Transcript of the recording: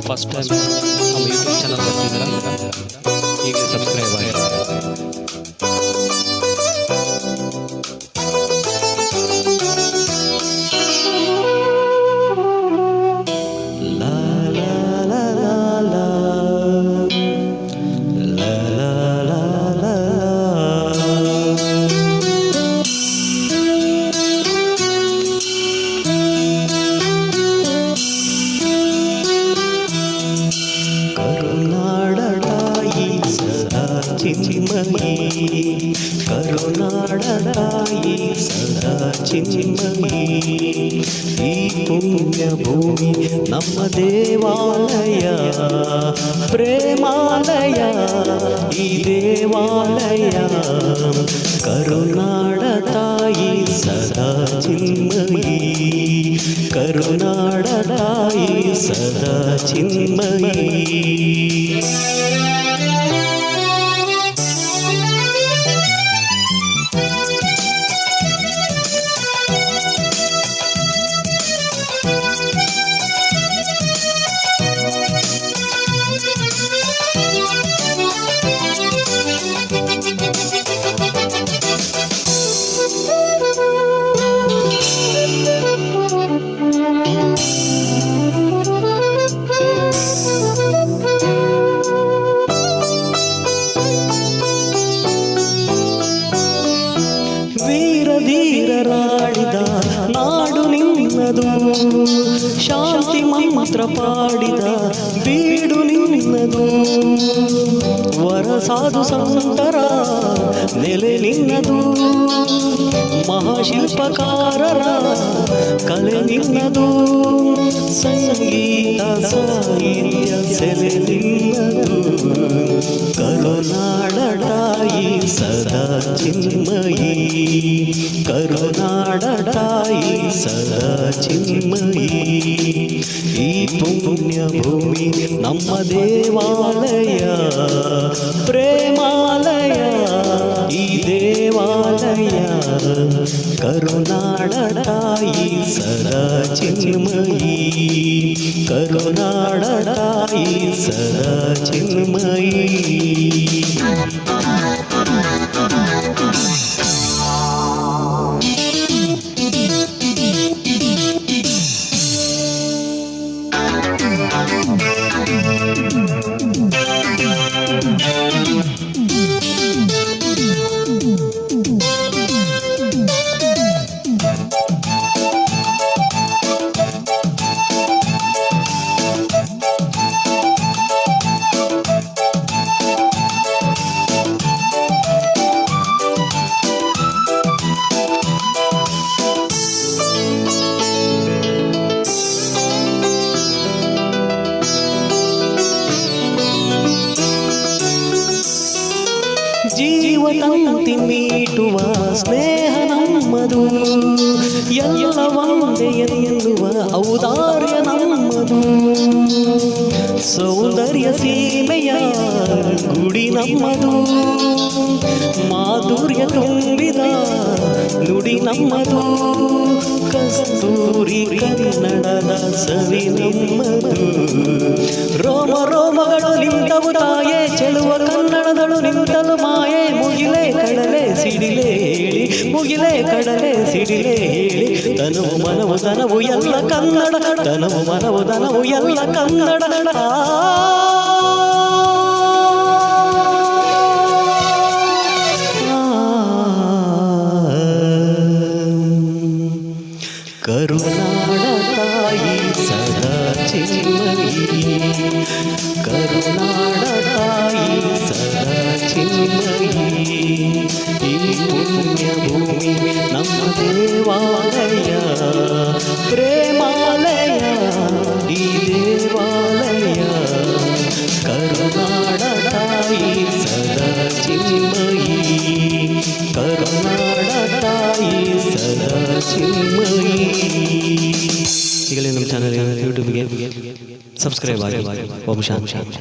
First time ನಮ್ಮ YouTube channel ಬರ್ತಿದ್ದೀರಾ ಈಗಲೇ subscribe ಆಗಿ. ಕರುನಾಡತಾಯಿ ಸದಾ ಚಿನ್ಮಯಿ, ಕರುನಾಡತಾಯಿ ಸದಾ ಚಿನ್ಮಯಿ. ಈ ಪುಣ್ಯ ಭೂಮಿ ನಮ್ಮ ದೇವಾಲಯ, ಪ್ರೇಮಾಲಯ ಈ ದೇವಾಲಯ. ಕರುನಾಡತಾಯಿ ಸದಾ ಚಿನ್ಮಯಿ, ಕರುನಾಡತಾಯಿ ಸದಾ ಚಿನ್ಮಯಿ. ಧೀರರಾಡಿದ ನಾಡು ನಿನ್ನದು, ಶಾಂತಿ ಮಂತ್ರ ಪಾಡಿದ ಬೀಡು ನಿನ್ನದು. ವರಸಾಧು ಸಂತರ ನೆಲೆ ನಿನ್ನದು, ಮಹಾಶಿಲ್ಪಕಾರರ ಕಲೆ ನಿನ್ನದು. ಸಂಗೀತ ಸಾಹಿತ್ಯ ಸೆಲೆ ನಿನ್ನದು. ಕರುನಾಡತಾಯಿ ಸದಾ ಚಿನ್ಮಯಿ, ಕರುನಾಡತಾಯಿ ಸದಾ ಚಿನ್ಮಯಿ. ಈ ಪುಣ್ಯ ಭೂಮಿ ನಮ್ಮ ದೇವಾಲಯ, ಪ್ರೇಮಾಲಯ ಈ ದೇವಾಲಯ. ಕರುನಾಡತಾಯಿ ಸದಾ ಚಿನ್ಮಯಿ, ಕರುನಾಡತಾಯಿ ಸದಾ ಚಿನ್ಮಯಿ. ಜೀವತಂತಿ ಮೀಟುವ ಸ್ನೇಹ ನಮ್ಮದು, ಎಲ್ಲ ಒಂದೇ ಎನ್ನುವ ಔದಾರ್ಯ ನಮ್ಮದು. ಸೌಂದರ್ಯ ಸೀಮೆಯ ಗುಡಿ ನಮ್ಮದು, ಮಾಧುರ್ಯ ತುಂಬಿದ ನುಡಿ ನಮ್ಮದು. ಕಸ್ತೂರಿ ಕನ್ನಡದ ಸವಿ ನಮ್ಮದು. ರೋಮ ರೋಮಗಳು ನಿಂತವು ತಾಯೇ, ಚೆಲುವ ಕನ್ನಡದಳು ನಿಂತಲು ಮಾಯೆ. ಮುಗಿಲೇ ಕಡಲೆ ಸಿಡಿಲೇ ಹೇಳಿ, ಮುಗಿಲೇ ಕಡಲೆ ಸಿಡಿಲೇ ಹೇಳಿ. ತನವು ಮನವು ತನವು ಎಲ್ಲ ಕನ್ನಡ, ತನವು ಮನವು ತನವು ಎಲ್ಲ ಕನ್ನಡ. ಕರುನಾಡತಾಯಿ ಸದಾ ಚಿನ್ಮಯಿ, ಕರುನಾಡತಾಯಿ ಸದಾ ಚಿನ್ಮಯಿ. ಈ ಪುಣ್ಯ ಭೂಮಿ ನಮ್ಮ ದೇವಾಲಯ, ಪ್ರೇಮಾಲಯ ಈ ದೇವಾಲಯ. ಕರುನಾಡತಾಯಿ ಸದಾ ಚಿನ್ಮಯಿ, ಕರುನಾಡತಾಯಿ ಸದಾ ಚಿನ್ಮಯಿ. ಈಗಲೇ ನಮ್ಮ ಚಾನಲ್ ಯೂಟ್ಯೂಬ್ಗೆ ಸಬ್ಸ್ಕ್ರೈಬ್ ಆಗಿ. ಓಂ ಶಾಂತಿ.